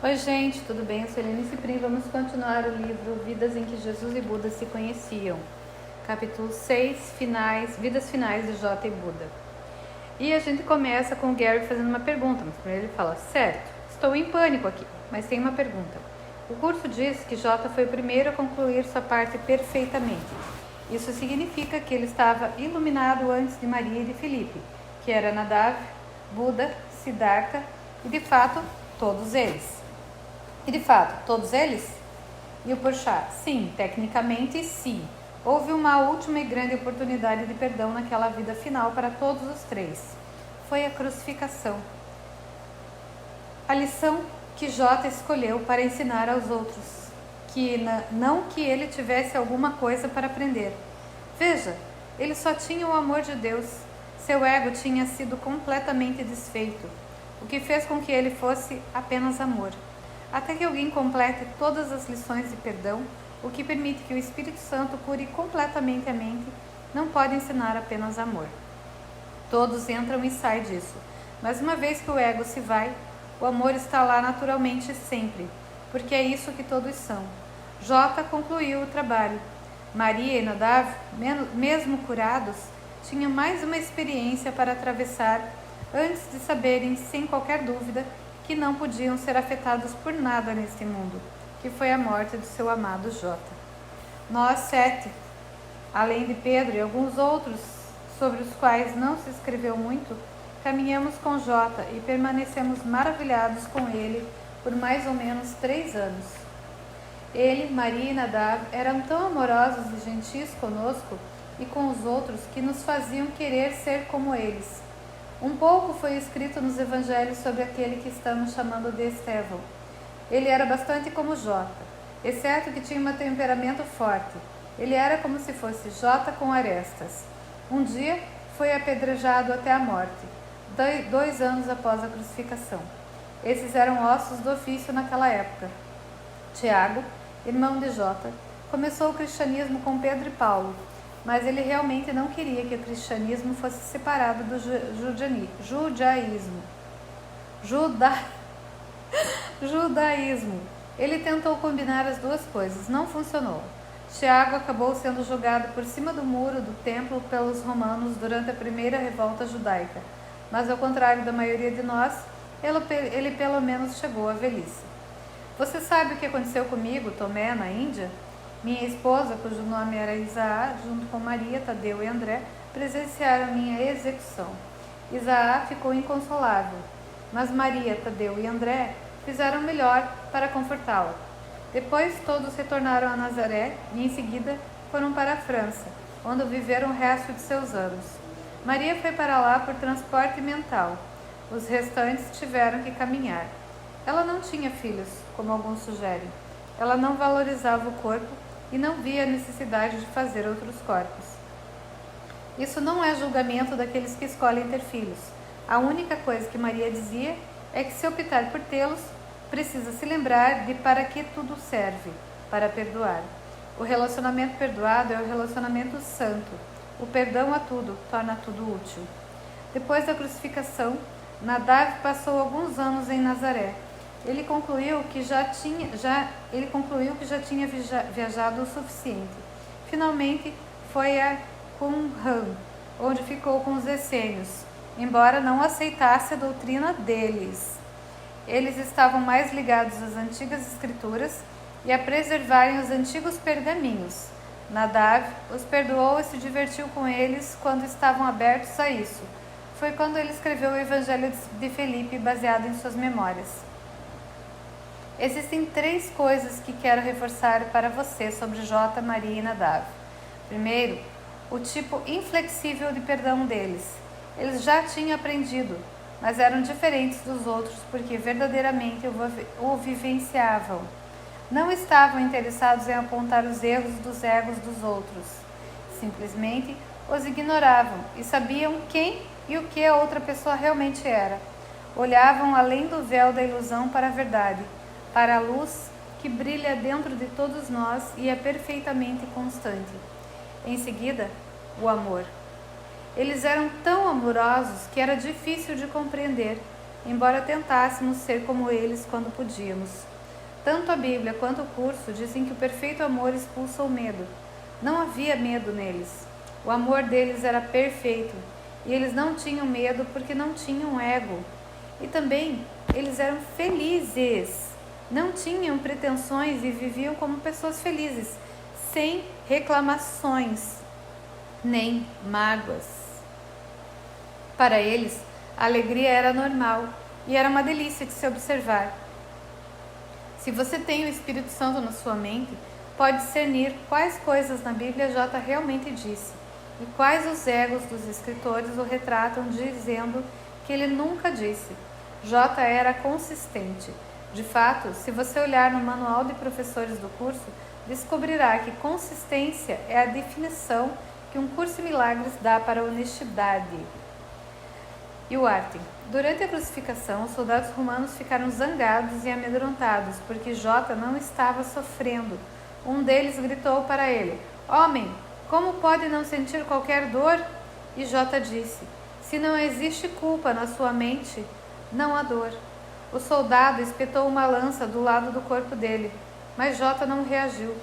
Oi gente, tudo bem? Eu sou Helene Ciprim. Vamos continuar o livro Vidas em que Jesus e Buda se conheciam. Capítulo 6, Vidas finais de Jota e Buda. E a gente começa com o Gary fazendo uma pergunta, mas primeiro ele fala: certo, estou em pânico aqui, mas tem uma pergunta. O curso diz que Jota foi o primeiro a concluir sua parte perfeitamente. Isso significa que ele estava iluminado antes de Maria e de Filipe, que era Nadav, Buda, Siddhartha e de fato todos eles. E de fato, todos eles? E o Porchat: sim, tecnicamente sim. Houve uma última e grande oportunidade de perdão naquela vida final para todos os três. Foi a crucificação. A lição que Jota escolheu para ensinar aos outros. Não que ele tivesse alguma coisa para aprender. Veja, ele só tinha o amor de Deus. Seu ego tinha sido completamente desfeito, o que fez com que ele fosse apenas amor. Até que alguém complete todas as lições de perdão, o que permite que o Espírito Santo cure completamente a mente, não pode ensinar apenas amor. Todos entram e saem disso, mas uma vez que o ego se vai, o amor está lá naturalmente sempre, porque é isso que todos são. Jota concluiu o trabalho. Maria e Nadav, mesmo curados, tinham mais uma experiência para atravessar antes de saberem, sem qualquer dúvida, que não podiam ser afetados por nada neste mundo, que foi a morte do seu amado Jota. Nós 7, além de Pedro e alguns outros sobre os quais não se escreveu muito, caminhamos com Jota e permanecemos maravilhados com ele por mais ou menos 3 anos. Ele, Maria e Nadav eram tão amorosos e gentis conosco e com os outros que nos faziam querer ser como eles. Um pouco foi escrito nos evangelhos sobre aquele que estamos chamando de Estevão. Ele era bastante como Jota, exceto que tinha um temperamento forte. Ele era como se fosse Jota com arestas. Um dia foi apedrejado até a morte, 2 anos após a crucificação. Esses eram ossos do ofício naquela época. Tiago, irmão de Jota, começou o cristianismo com Pedro e Paulo, mas ele realmente não queria que o cristianismo fosse separado do judaísmo. Ele tentou combinar as duas coisas, não funcionou. Tiago acabou sendo jogado por cima do muro do templo pelos romanos durante a primeira revolta judaica, mas ao contrário da maioria de nós, ele pelo menos chegou à velhice. Você sabe o que aconteceu comigo, Tomé, na Índia? Minha esposa, cujo nome era Isaá, junto com Maria, Tadeu e André, presenciaram minha execução. Isaá ficou inconsolável, mas Maria, Tadeu e André fizeram melhor para confortá-la. Depois todos retornaram a Nazaré e em seguida foram para a França, onde viveram o resto de seus anos. Maria foi para lá por transporte mental. Os restantes tiveram que caminhar. Ela não tinha filhos, como alguns sugerem. Ela não valorizava o corpo e não via a necessidade de fazer outros corpos. Isso não é julgamento daqueles que escolhem ter filhos. A única coisa que Maria dizia é que se optar por tê-los, precisa se lembrar de para que tudo serve, para perdoar. O relacionamento perdoado é o relacionamento santo. O perdão a tudo torna tudo útil. Depois da crucificação, Nadav passou alguns anos em Nazaré. Ele concluiu que já tinha viajado o suficiente. Finalmente foi a Qumran, onde ficou com os essênios, embora não aceitasse a doutrina deles. Eles estavam mais ligados às antigas escrituras e a preservarem os antigos pergaminhos. Nadav os perdoou e se divertiu com eles quando estavam abertos a isso. Foi quando ele escreveu o Evangelho de Filipe, baseado em suas memórias. Existem 3 coisas que quero reforçar para você sobre Jota, Maria e Nadav. Primeiro, o tipo inflexível de perdão deles. Eles já tinham aprendido, mas eram diferentes dos outros porque verdadeiramente o vivenciavam. Não estavam interessados em apontar os erros dos egos dos outros. Simplesmente os ignoravam e sabiam quem e o que a outra pessoa realmente era. Olhavam além do véu da ilusão para a verdade, para a luz que brilha dentro de todos nós e é perfeitamente constante. Em seguida, o amor. Eles eram tão amorosos que era difícil de compreender. embora tentássemos ser como eles quando podíamos. Tanto a Bíblia quanto o curso dizem que o perfeito amor expulsa o medo. Não havia medo neles. O amor deles era perfeito, e eles não tinham medo porque não tinham ego. E também eles eram felizes, não tinham pretensões e viviam como pessoas felizes, sem reclamações, nem mágoas. Para eles, a alegria era normal e era uma delícia de se observar. Se você tem o Espírito Santo na sua mente, pode discernir quais coisas na Bíblia J realmente disse e quais os egos dos escritores o retratam dizendo que ele nunca disse. J era consistente. De fato, se você olhar no manual de professores do curso, descobrirá que consistência é a definição que um curso em milagres dá para a honestidade. E o Artem. Durante a crucificação, os soldados romanos ficaram zangados e amedrontados, porque J não estava sofrendo. Um deles gritou para ele: "Homem, como pode não sentir qualquer dor?" E J disse: "Se não existe culpa na sua mente, não há dor." O soldado espetou uma lança do lado do corpo dele, mas J não reagiu.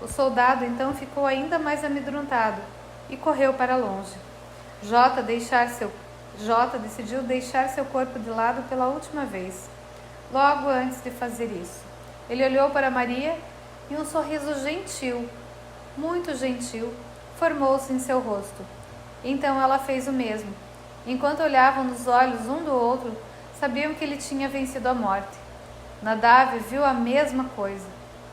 O soldado então ficou ainda mais amedrontado e correu para longe. J decidiu deixar seu corpo de lado pela última vez. Logo antes de fazer isso, ele olhou para Maria e um sorriso gentil, muito gentil, formou-se em seu rosto. Então ela fez o mesmo. Enquanto olhavam nos olhos um do outro, sabiam que ele tinha vencido a morte. Nadav viu a mesma coisa,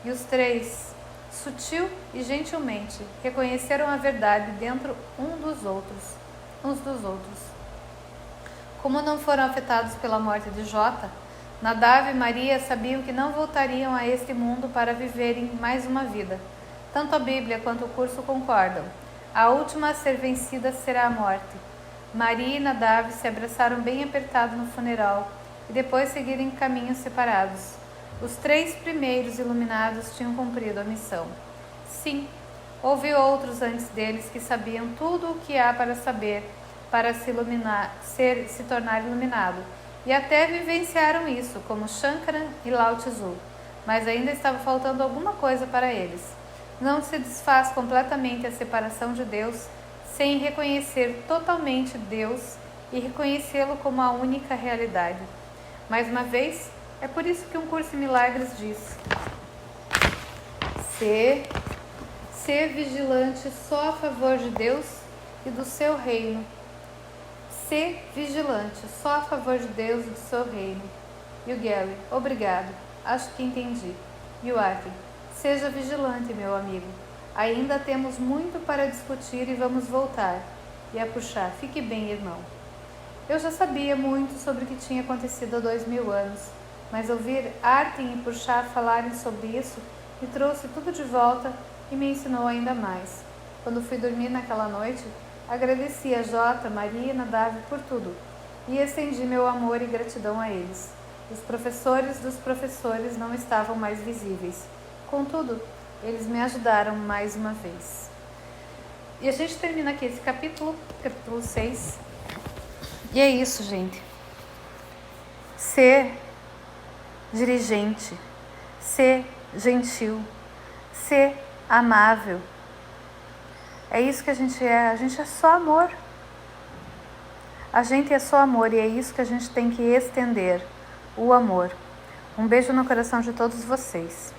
e os três, sutil e gentilmente, reconheceram a verdade dentro uns dos outros. Como não foram afetados pela morte de Jota, Nadav e Maria sabiam que não voltariam a este mundo para viverem mais uma vida. Tanto a Bíblia quanto o curso concordam. A última a ser vencida será a morte. Maria e Nadav se abraçaram bem apertado no funeral e depois seguiram em caminhos separados. Os três primeiros iluminados tinham cumprido a missão. Sim, houve outros antes deles que sabiam tudo o que há para saber para se tornar iluminado, e até vivenciaram isso, como Shankara e Lao Tzu, mas ainda estava faltando alguma coisa para eles. Não se desfaz completamente a separação de Deus sem reconhecer totalmente Deus e reconhecê-lo como a única realidade. Mais uma vez, é por isso que um curso em milagres diz: ser vigilante só a favor de Deus e do seu reino. Ser vigilante só a favor de Deus e do seu reino. E o Gary: obrigado, acho que entendi. E o Arthur: seja vigilante, meu amigo. Ainda temos muito para discutir e vamos voltar. E a Puxar: fique bem, irmão. Eu já sabia muito sobre o que tinha acontecido há 2000 anos, mas ouvir Artem e Puxar falarem sobre isso me trouxe tudo de volta e me ensinou ainda mais. Quando fui dormir naquela noite, agradeci a Jota, Maria e Nadav por tudo e estendi meu amor e gratidão a eles. Os professores dos professores não estavam mais visíveis. Contudo, eles me ajudaram mais uma vez. E a gente termina aqui esse capítulo 6. E é isso, gente. Ser dirigente, ser gentil, ser amável. É isso que a gente é só amor. A gente é só amor e é isso que a gente tem que estender, o amor. Um beijo no coração de todos vocês.